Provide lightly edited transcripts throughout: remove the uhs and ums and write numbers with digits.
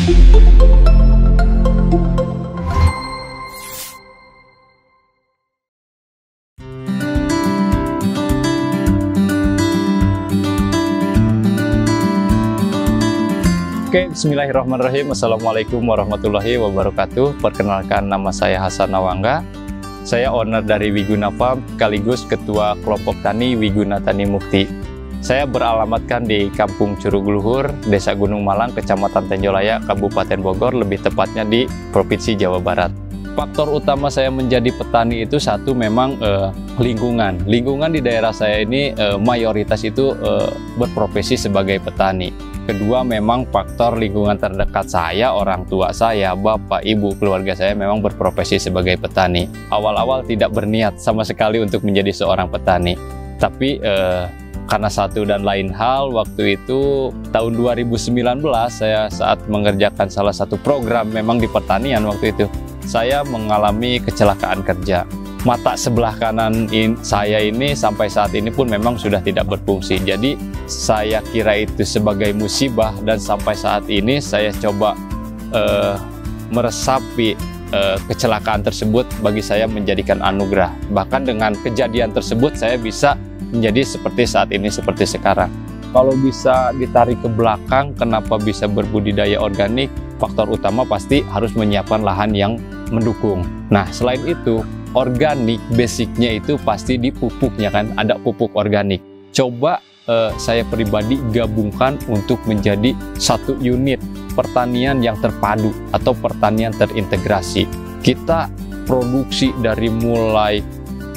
Oke, bismillahirrahmanirrahim. Assalamualaikum warahmatullahi wabarakatuh. Perkenalkan, nama saya Hasan Nawangga. Saya owner dari Wiguna Farm, sekaligus Ketua Kelompok Tani Wiguna Tani Mukti. Saya beralamatkan di Kampung Curug Luhur, Desa Gunung Malang, Kecamatan Tenjolaya, Kabupaten Bogor, lebih tepatnya di Provinsi Jawa Barat. Faktor utama saya menjadi petani itu satu memang lingkungan. Lingkungan di daerah saya ini mayoritas itu berprofesi sebagai petani. Kedua, memang faktor lingkungan terdekat saya, orang tua saya, bapak, ibu, keluarga saya memang berprofesi sebagai petani. Awal-awal tidak berniat sama sekali untuk menjadi seorang petani. Tapi karena satu dan lain hal, waktu itu tahun 2019 saya saat mengerjakan salah satu program memang di pertanian waktu itu, saya mengalami kecelakaan kerja. Mata sebelah kanan saya ini sampai saat ini pun memang sudah tidak berfungsi. Jadi saya kira itu sebagai musibah, dan sampai saat ini saya coba meresapi kecelakaan tersebut bagi saya menjadikan anugerah. Bahkan dengan kejadian tersebut saya bisa menjadi seperti saat ini, seperti sekarang. Kalau bisa ditarik ke belakang, kenapa bisa berbudidaya organik? Faktor utama pasti harus menyiapkan lahan yang mendukung. Nah, selain itu, organik basicnya itu pasti di pupuknya kan, ada pupuk organik. Coba saya pribadi gabungkan untuk menjadi satu unit pertanian yang terpadu atau pertanian terintegrasi. Kita produksi dari mulai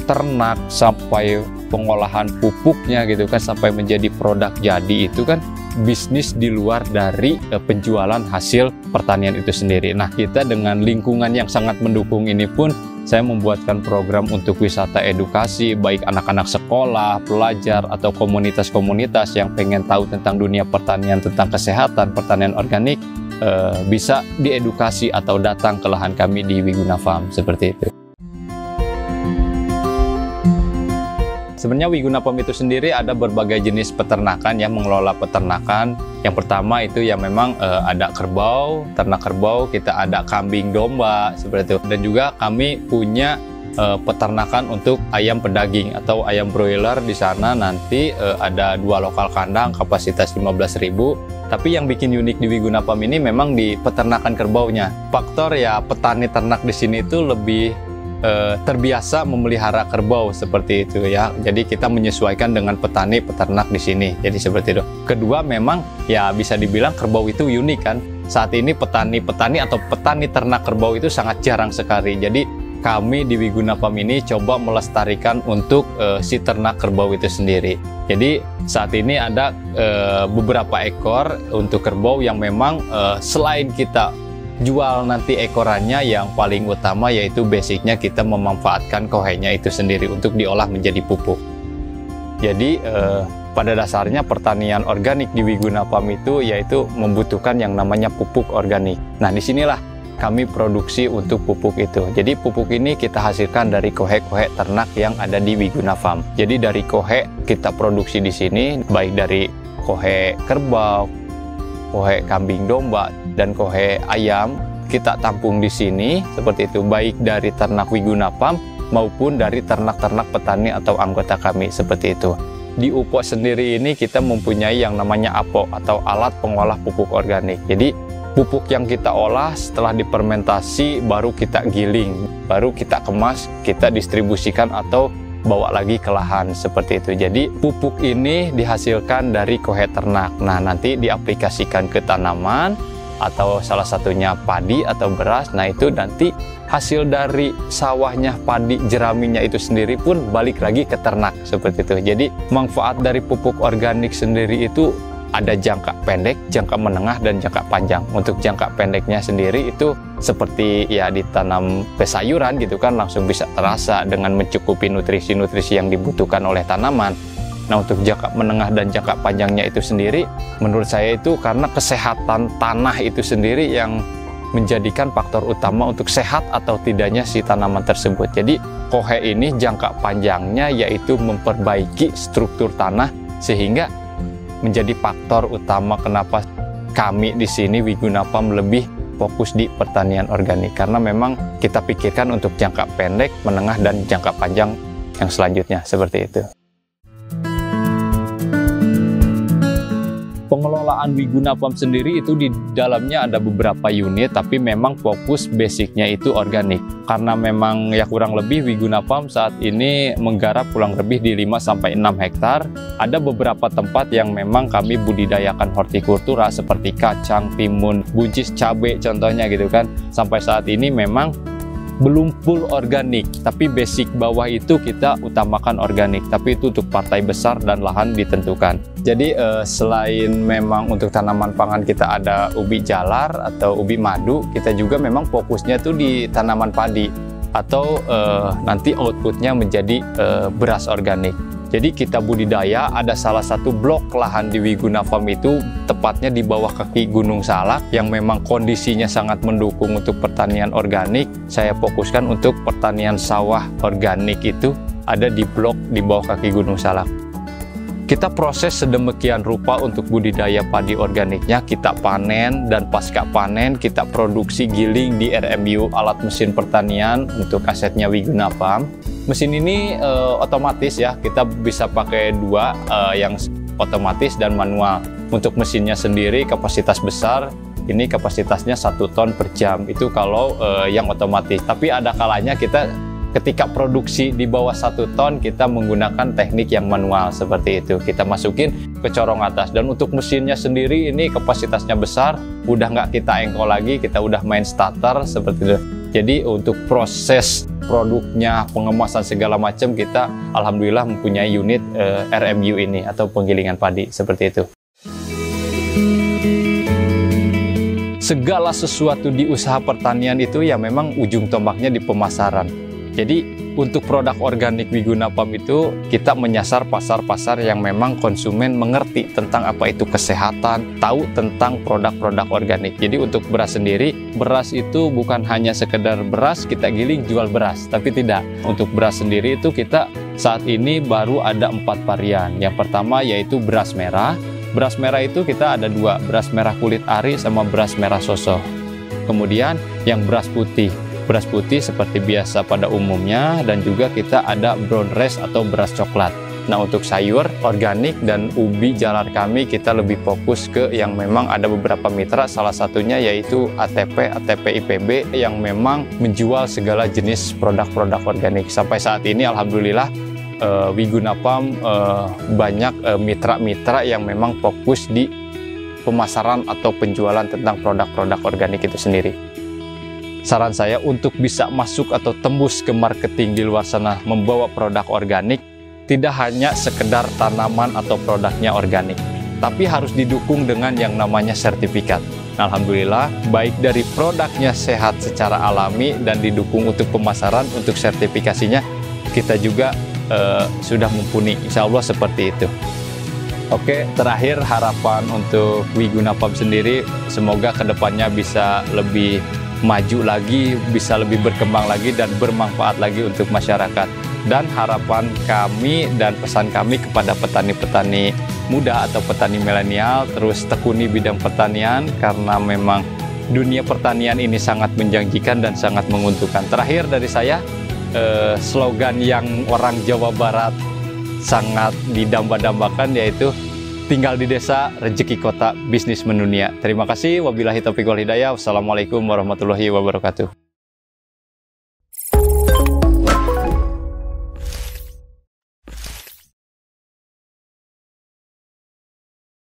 ternak sampai pengolahan pupuknya gitu kan, sampai menjadi produk jadi, itu kan bisnis di luar dari penjualan hasil pertanian itu sendiri. Nah, kita dengan lingkungan yang sangat mendukung ini pun saya membuatkan program untuk wisata edukasi, baik anak-anak sekolah, pelajar, atau komunitas-komunitas yang pengen tahu tentang dunia pertanian, tentang kesehatan, pertanian organik, bisa diedukasi atau datang ke lahan kami di Wiguna Farm, seperti itu. Sebenarnya Wiguna Farm itu sendiri ada berbagai jenis peternakan yang mengelola peternakan. Yang pertama itu ya memang ada kerbau, ternak kerbau, kita ada kambing domba, seperti itu. Dan juga kami punya peternakan untuk ayam pedaging atau ayam broiler. Di sana nanti ada 2 lokal kandang kapasitas 15.000. Tapi yang bikin unik di Wiguna Farm ini memang di peternakan kerbaunya. Faktor ya petani ternak di sini itu lebih terbiasa memelihara kerbau, seperti itu ya. Jadi kita menyesuaikan dengan petani peternak di sini. Jadi seperti itu. Kedua, memang ya bisa dibilang kerbau itu unik kan. Saat ini petani-petani atau petani ternak kerbau itu sangat jarang sekali. Jadi kami di Wiguna Farm ini coba melestarikan untuk si ternak kerbau itu sendiri. Jadi saat ini ada beberapa ekor untuk kerbau yang memang selain kita jual nanti ekorannya, yang paling utama yaitu basicnya kita memanfaatkan kohenya itu sendiri untuk diolah menjadi pupuk. Jadi pada dasarnya pertanian organik di Wiguna Farm itu yaitu membutuhkan yang namanya pupuk organik. Nah, disinilah kami produksi untuk pupuk itu. Jadi pupuk ini kita hasilkan dari kohe-kohe ternak yang ada di Wiguna Farm. Jadi dari kohe kita produksi di sini, baik dari kohe kerbau, kohe kambing domba, dan kohe ayam, kita tampung di sini seperti itu, baik dari ternak Wiguna Farm maupun dari ternak-ternak petani atau anggota kami, seperti itu. Di UPO sendiri ini kita mempunyai yang namanya APO atau alat pengolah pupuk organik. Jadi pupuk yang kita olah setelah difermentasi baru kita giling, baru kita kemas, kita distribusikan atau bawa lagi ke lahan, seperti itu. Jadi pupuk ini dihasilkan dari kohe ternak. Nah, nanti diaplikasikan ke tanaman atau salah satunya padi atau beras. Nah, itu nanti hasil dari sawahnya padi jeraminya itu sendiri pun balik lagi ke ternak, seperti itu. Jadi manfaat dari pupuk organik sendiri itu ada jangka pendek, jangka menengah, dan jangka panjang. Untuk jangka pendeknya sendiri itu seperti ya ditanam sayuran gitu kan, langsung bisa terasa dengan mencukupi nutrisi-nutrisi yang dibutuhkan oleh tanaman. Nah, untuk jangka menengah dan jangka panjangnya itu sendiri, menurut saya itu karena kesehatan tanah itu sendiri yang menjadikan faktor utama untuk sehat atau tidaknya si tanaman tersebut. Jadi kohe ini jangka panjangnya yaitu memperbaiki struktur tanah, sehingga menjadi faktor utama kenapa kami di sini Wiguna Farm lebih fokus di pertanian organik karena memang kita pikirkan untuk jangka pendek, menengah, dan jangka panjang yang selanjutnya seperti itu. Pengelolaan Wiguna Farm sendiri itu di dalamnya ada beberapa unit, tapi memang fokus basicnya itu organik. Karena memang ya kurang lebih Wiguna Farm saat ini menggarap kurang lebih di 5-6 hektar. Ada beberapa tempat yang memang kami budidayakan hortikultura seperti kacang, timun, buncis, cabai contohnya gitu kan. Sampai saat ini memang belum full organik, tapi basic bawah itu kita utamakan organik, tapi itu untuk partai besar dan lahan ditentukan. Jadi selain memang untuk tanaman pangan kita ada ubi jalar atau ubi madu, kita juga memang fokusnya tuh di tanaman padi atau nanti outputnya menjadi beras organik. Jadi kita budidaya, ada salah satu blok lahan di Wiguna Farm itu tepatnya di bawah kaki Gunung Salak yang memang kondisinya sangat mendukung untuk pertanian organik. Saya fokuskan untuk pertanian sawah organik itu ada di blok di bawah kaki Gunung Salak. Kita proses sedemikian rupa untuk budidaya padi organiknya, kita panen dan pasca panen kita produksi giling di RMU alat mesin pertanian untuk asetnya Wiguna Farm. Mesin ini otomatis ya, kita bisa pakai dua, yang otomatis dan manual. Untuk mesinnya sendiri kapasitas besar, ini kapasitasnya 1 ton per jam, itu kalau yang otomatis. Tapi ada kalanya kita ketika produksi di bawah 1 ton kita menggunakan teknik yang manual seperti itu. Kita masukin ke corong atas, dan untuk mesinnya sendiri ini kapasitasnya besar, udah nggak kita engkol lagi, kita udah main starter seperti itu. Jadi untuk proses produknya, pengemasan segala macam, kita alhamdulillah mempunyai unit RMU ini atau penggilingan padi seperti itu. Segala sesuatu di usaha pertanian itu ya memang ujung tombaknya di pemasaran. Jadi untuk produk organik Wiguna Farm itu kita menyasar pasar-pasar yang memang konsumen mengerti tentang apa itu kesehatan, tahu tentang produk-produk organik. Jadi untuk beras sendiri, beras itu bukan hanya sekedar beras kita giling jual beras, tapi tidak. Untuk beras sendiri itu kita saat ini baru ada 4 varian. Yang pertama yaitu beras merah. Beras merah itu kita ada 2, beras merah kulit ari sama beras merah soso. Kemudian yang beras putih. Beras putih seperti biasa pada umumnya, dan juga kita ada brown rice atau beras coklat. Nah untuk sayur organik dan ubi jalar kami kita lebih fokus ke yang memang ada beberapa mitra, salah satunya yaitu ATP IPB yang memang menjual segala jenis produk-produk organik. Sampai saat ini alhamdulillah Wiguna Farm banyak mitra-mitra yang memang fokus di pemasaran atau penjualan tentang produk-produk organik itu sendiri. Saran saya untuk bisa masuk atau tembus ke marketing di luar sana membawa produk organik, tidak hanya sekedar tanaman atau produknya organik, tapi harus didukung dengan yang namanya sertifikat. Nah, alhamdulillah baik dari produknya sehat secara alami dan didukung untuk pemasaran, untuk sertifikasinya kita juga sudah mumpuni, insya Allah seperti itu. Oke, terakhir harapan untuk Wiguna Farm sendiri, semoga kedepannya bisa lebih maju lagi, bisa lebih berkembang lagi dan bermanfaat lagi untuk masyarakat. Dan harapan kami dan pesan kami kepada petani-petani muda atau petani milenial, terus tekuni bidang pertanian karena memang dunia pertanian ini sangat menjanjikan dan sangat menguntungkan. Terakhir dari saya, slogan yang orang Jawa Barat sangat didamba-dambakan yaitu tinggal di desa, rezeki kota, bisnis mendunia. Terima kasih. Wabillahi taufiq wal hidayah. Wassalamualaikum warahmatullahi wabarakatuh.